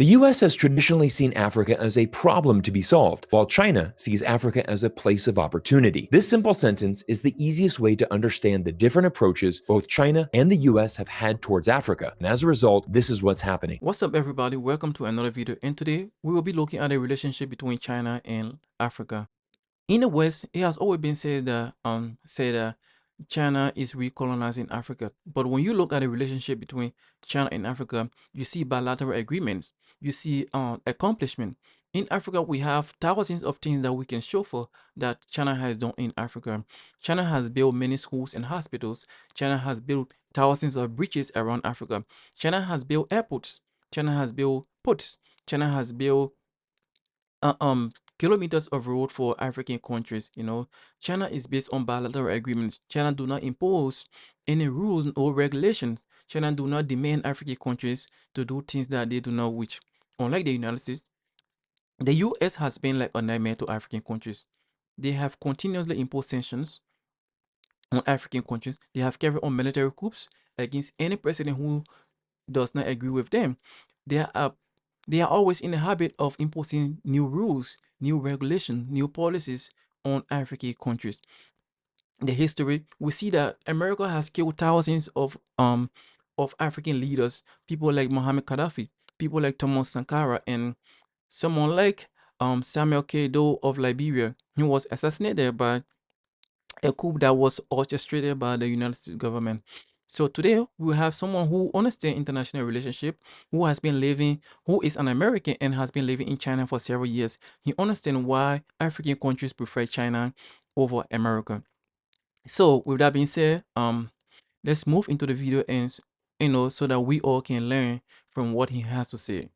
The US has traditionally seen Africa as a problem to be solved, while China sees Africa as a place of opportunity. This simple sentence is the easiest way to understand the different approaches both China and the US have had towards Africa, and as a result, this is what's happening. What's up, everybody? Welcome to another video, and today we will be looking at the relationship between China and Africa. In the West, it has always been said that China is recolonizing Africa. But when you look at the relationship between China and Africa, you see bilateral agreements, you see accomplishment. In Africa, we have thousands of things that we can show for that China has done in Africa. China has built many schools and hospitals. China has built thousands of bridges around Africa. China has built airports. China has built ports. China has built uh, um kilometers of road for African countries. China is based on bilateral agreements. China do not impose any rules or regulations. China do not demand African countries to do things that they do not wish. Unlike the United States, the US has been like a nightmare to African countries. They have continuously imposed sanctions on African countries. They have carried on military coups against any president who does not agree with them. They are always in the habit of imposing new rules, new regulations, new policies on African countries. In the history, we see that America has killed thousands of African leaders, people like Mohammed Gaddafi, people like Thomas Sankara, and someone like Samuel K. Doe of Liberia, who was assassinated by a coup that was orchestrated by the United States government. So today we have someone who understands international relationship, who is an American and has been living in China for several years. He understands why African countries prefer China over America. So with that being said, let's move into the video and so that we all can learn from what he has to say.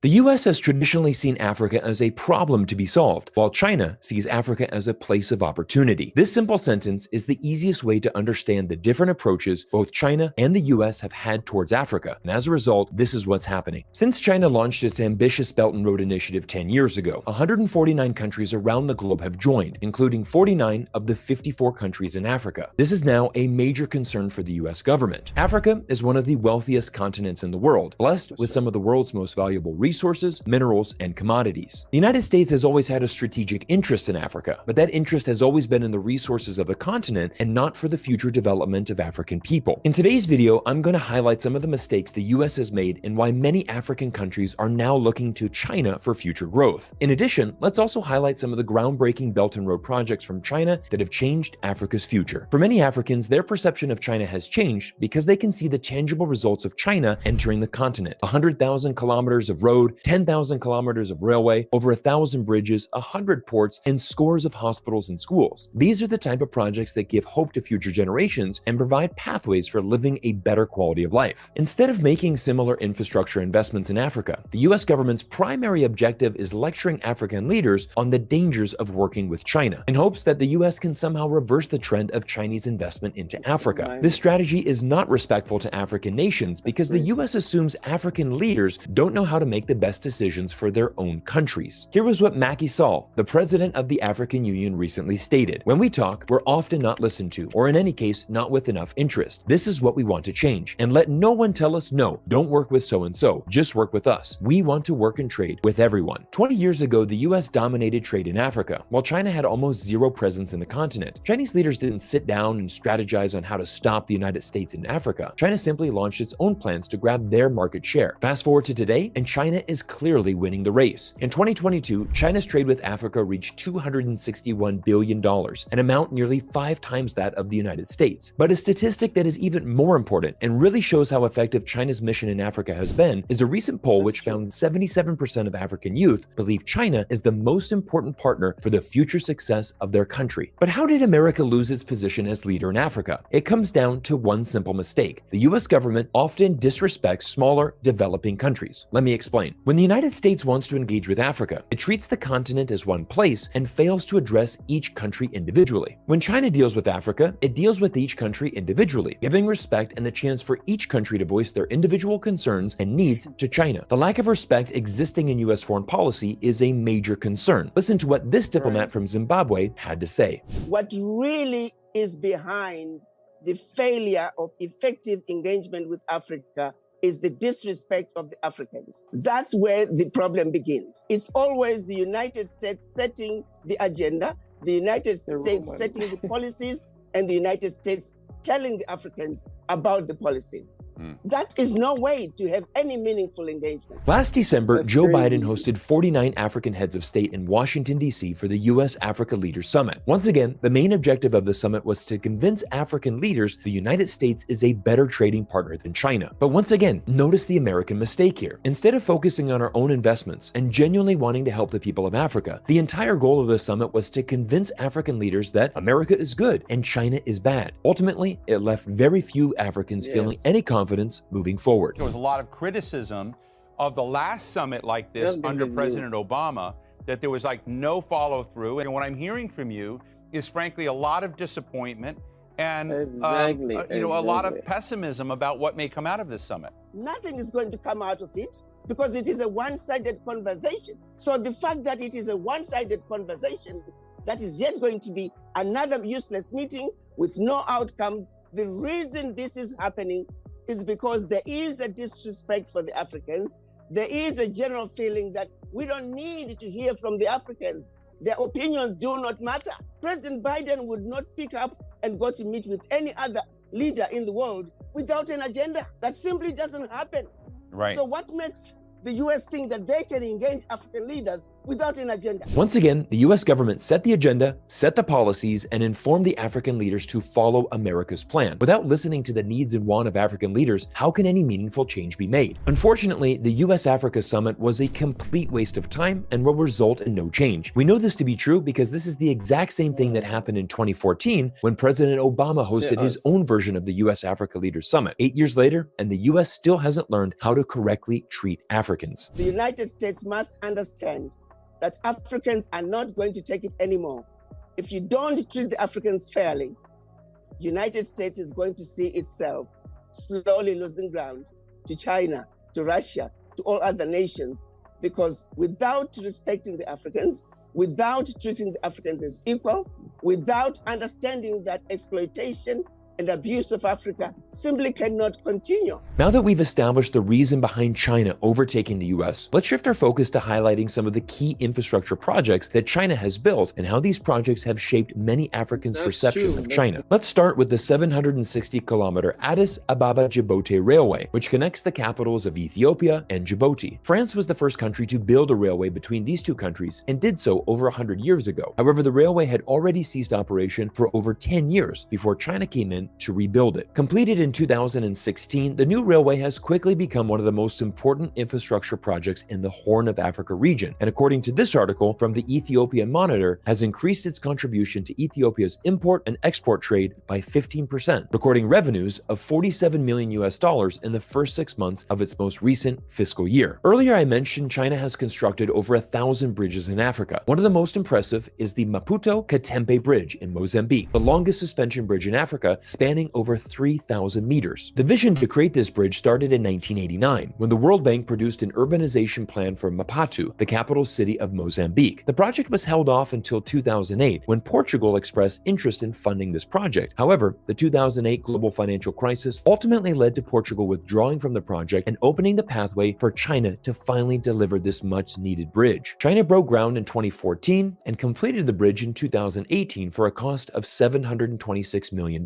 The US has traditionally seen Africa as a problem to be solved, while China sees Africa as a place of opportunity. This simple sentence is the easiest way to understand the different approaches both China and the US have had towards Africa, and as a result, this is what's happening. Since China launched its ambitious Belt and Road Initiative 10 years ago, 149 countries around the globe have joined, including 49 of the 54 countries in Africa. This is now a major concern for the US government. Africa is one of the wealthiest continents in the world, blessed with some of the world's most valuable resources, minerals, and commodities. The United States has always had a strategic interest in Africa, but that interest has always been in the resources of the continent and not for the future development of African people. In today's video, I'm going to highlight some of the mistakes the US has made and why many African countries are now looking to China for future growth. In addition, let's also highlight some of the groundbreaking Belt and Road projects from China that have changed Africa's future. For many Africans, their perception of China has changed because they can see the tangible results of China entering the continent. 100,000 kilometers of road, 10,000 kilometers of railway, over 1,000 bridges, 100 ports, and scores of hospitals and schools. These are the type of projects that give hope to future generations and provide pathways for living a better quality of life. Instead of making similar infrastructure investments in Africa, the US government's primary objective is lecturing African leaders on the dangers of working with China, in hopes that the US can somehow reverse the trend of Chinese investment into Africa. This strategy is not respectful to African nations because the US assumes African leaders don't know how to make the best decisions for their own countries. Here was what Macky Sall, the president of the African Union, recently stated: "When we talk, we're often not listened to, or in any case, not with enough interest. This is what we want to change, and let no one tell us, no, don't work with so-and-so, just work with us. We want to work and trade with everyone." 20 years ago, the US dominated trade in Africa, while China had almost zero presence in the continent. Chinese leaders didn't sit down and strategize on how to stop the United States in Africa. China simply launched its own plans to grab their market share. Fast forward to today, and China is clearly winning the race. In 2022, China's trade with Africa reached $261 billion, an amount nearly 5 times that of the United States. But a statistic that is even more important and really shows how effective China's mission in Africa has been is a recent poll which found 77% of African youth believe China is the most important partner for the future success of their country. But how did America lose its position as leader in Africa? It comes down to one simple mistake. The US government often disrespects smaller, developing countries. Let me explain. When the United States wants to engage with Africa, it treats the continent as one place and fails to address each country individually. When China deals with Africa, it deals with each country individually, giving respect and the chance for each country to voice their individual concerns and needs to China. The lack of respect existing in US foreign policy is a major concern. Listen to what this diplomat from Zimbabwe had to say. What really is behind the failure of effective engagement with Africa is the disrespect of the Africans. That's where the problem begins. It's always the United States setting the agenda, the United States setting the policies, and the United States telling the Africans about the policies. That is no way to have any meaningful engagement. Last December, Joe Biden hosted 49 African heads of state in Washington, D.C. for the U.S.-Africa Leaders Summit. Once again, the main objective of the summit was to convince African leaders the United States is a better trading partner than China. But once again, notice the American mistake here. Instead of focusing on our own investments and genuinely wanting to help the people of Africa, the entire goal of the summit was to convince African leaders that America is good and China is bad. Ultimately, it left very few Africans feeling any confidence moving forward. There was a lot of criticism of the last summit like this under President Obama, that there was like no follow through. And what I'm hearing from you is frankly a lot of disappointment and a lot of pessimism about what may come out of this summit. Nothing is going to come out of it because it is a one-sided conversation. So the fact that it is a one-sided conversation, that is yet going to be another useless meeting with no outcomes. The reason this is happening is because there is a disrespect for the Africans. There is a general feeling that we don't need to hear from the Africans. Their opinions do not matter. President Biden would not pick up and go to meet with any other leader in the world without an agenda. That simply doesn't happen. Right. So what makes the U.S. think that they can engage African leaders without an agenda? Once again, the U.S. government set the agenda, set the policies, and informed the African leaders to follow America's plan. Without listening to the needs and want of African leaders, how can any meaningful change be made? Unfortunately, the U.S.-Africa summit was a complete waste of time and will result in no change. We know this to be true because this is the exact same thing that happened in 2014 when President Obama hosted his own version of the U.S.-Africa Leaders Summit. 8 years later, and the U.S. still hasn't learned how to correctly treat Africans. The United States must understand that Africans are not going to take it anymore. If you don't treat the Africans fairly, United States is going to see itself slowly losing ground to China, to Russia, to all other nations, because without respecting the Africans, without treating the Africans as equal, without understanding that exploitation and abuse of Africa simply cannot continue. Now that we've established the reason behind China overtaking the US, let's shift our focus to highlighting some of the key infrastructure projects that China has built and how these projects have shaped many Africans' perception of China. Let's start with the 760-kilometer Addis Ababa-Djibouti Railway, which connects the capitals of Ethiopia and Djibouti. France was the first country to build a railway between these two countries and did so over 100 years ago. However, the railway had already ceased operation for over 10 years before China came in to rebuild it. Completed in 2016, the new railway has quickly become one of the most important infrastructure projects in the Horn of Africa region, and according to this article from the Ethiopian Monitor, has increased its contribution to Ethiopia's import and export trade by 15%, recording revenues of $47 million in the first 6 months of its most recent fiscal year. Earlier, I mentioned China has constructed over 1,000 bridges in Africa. One of the most impressive is the Maputo-Katembe Bridge in Mozambique, the longest suspension bridge in Africa, spanning over 3,000 meters. The vision to create this bridge started in 1989, when the World Bank produced an urbanization plan for Maputo, the capital city of Mozambique. The project was held off until 2008, when Portugal expressed interest in funding this project. However, the 2008 global financial crisis ultimately led to Portugal withdrawing from the project and opening the pathway for China to finally deliver this much-needed bridge. China broke ground in 2014 and completed the bridge in 2018 for a cost of $726 million.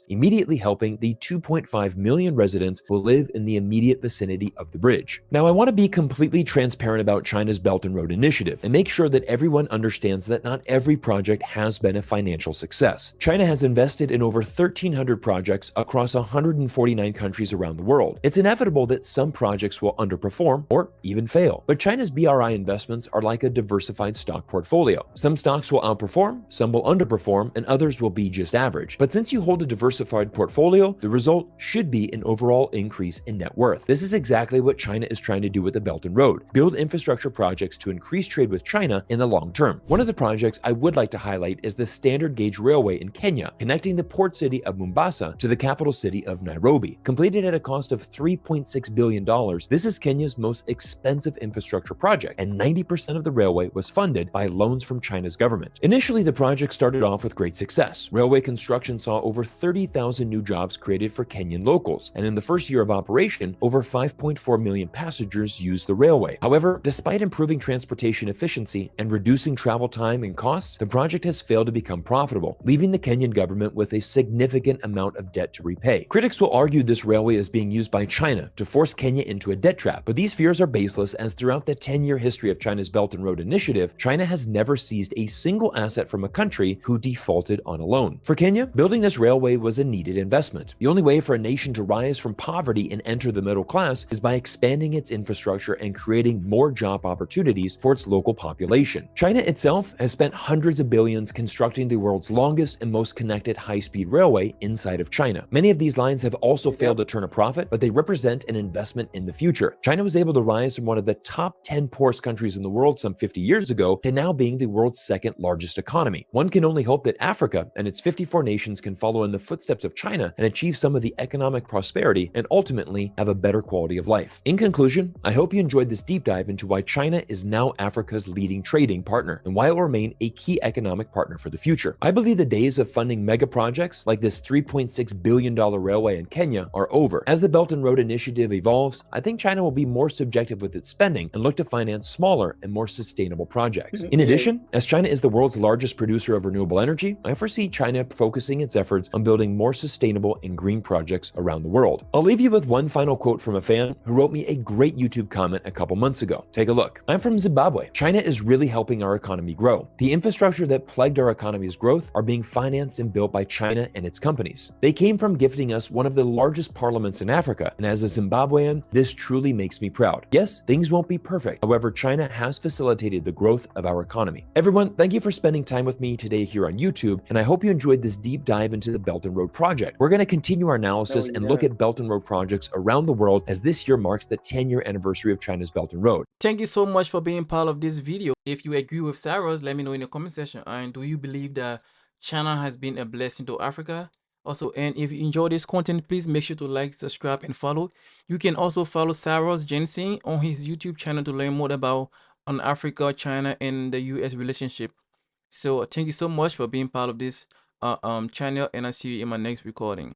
Immediately helping the 2.5 million residents who live in the immediate vicinity of the bridge. Now, I want to be completely transparent about China's Belt and Road Initiative and make sure that everyone understands that not every project has been a financial success. China has invested in over 1,300 projects across 149 countries around the world. It's inevitable that some projects will underperform or even fail, but China's BRI investments are like a diversified stock portfolio. Some stocks will outperform, some will underperform, and others will be just average. But since you hold a diversified portfolio, the result should be an overall increase in net worth. This is exactly what China is trying to do with the Belt and Road: build infrastructure projects to increase trade with China in the long term. One of the projects I would like to highlight is the Standard Gauge Railway in Kenya, connecting the port city of Mombasa to the capital city of Nairobi. Completed at a cost of $3.6 billion, this is Kenya's most expensive infrastructure project, and 90% of the railway was funded by loans from China's government. Initially, the project started off with great success. Railway construction saw over 30,000 new jobs created for Kenyan locals, and in the first year of operation, over 5.4 million passengers used the railway. However, despite improving transportation efficiency and reducing travel time and costs, the project has failed to become profitable, leaving the Kenyan government with a significant amount of debt to repay. Critics will argue this railway is being used by China to force Kenya into a debt trap, but these fears are baseless, as throughout the 10-year history of China's Belt and Road Initiative, China has never seized a single asset from a country who defaulted on a loan. For Kenya, building this railway was a needed investment. The only way for a nation to rise from poverty and enter the middle class is by expanding its infrastructure and creating more job opportunities for its local population. China itself has spent hundreds of billions constructing the world's longest and most connected high-speed railway inside of China. Many of these lines have also failed to turn a profit, but they represent an investment in the future. China was able to rise from one of the top 10 poorest countries in the world some 50 years ago to now being the world's second largest economy. One can only hope that Africa and its 54 nations can follow in the footsteps of China and achieve some of the economic prosperity and ultimately have a better quality of life. In conclusion, I hope you enjoyed this deep dive into why China is now Africa's leading trading partner and why it will remain a key economic partner for the future. I believe the days of funding mega projects like this $3.6 billion railway in Kenya are over. As the Belt and Road Initiative evolves, I think China will be more subjective with its spending and look to finance smaller and more sustainable projects. In addition, as China is the world's largest producer of renewable energy, I foresee China focusing its efforts on building more sustainable and green projects around the world. I'll leave you with one final quote from a fan who wrote me a great YouTube comment a couple months ago. Take a look. I'm from Zimbabwe. China is really helping our economy grow. The infrastructure that plagued our economy's growth are being financed and built by China and its companies. They came from gifting us one of the largest parliaments in Africa, and as a Zimbabwean, this truly makes me proud. Yes, things won't be perfect. However, China has facilitated the growth of our economy. Everyone, thank you for spending time with me today here on YouTube, and I hope you enjoyed this deep dive into the Belt and Road Project. We're going to continue our analysis and look at Belt and Road projects around the world, as this year marks the 10-year anniversary of China's Belt and Road. Thank you so much for being part of this video. If you agree with Cyrus, let me know in the comment section. And do you believe that China has been a blessing to Africa? Also, and if you enjoy this content, please make sure to like, subscribe, and follow. You can also follow Cyrus Jensen on his YouTube channel to learn more about Africa, China, and the US relationship. So thank you so much for being part of this channel, and I'll see you in my next recording.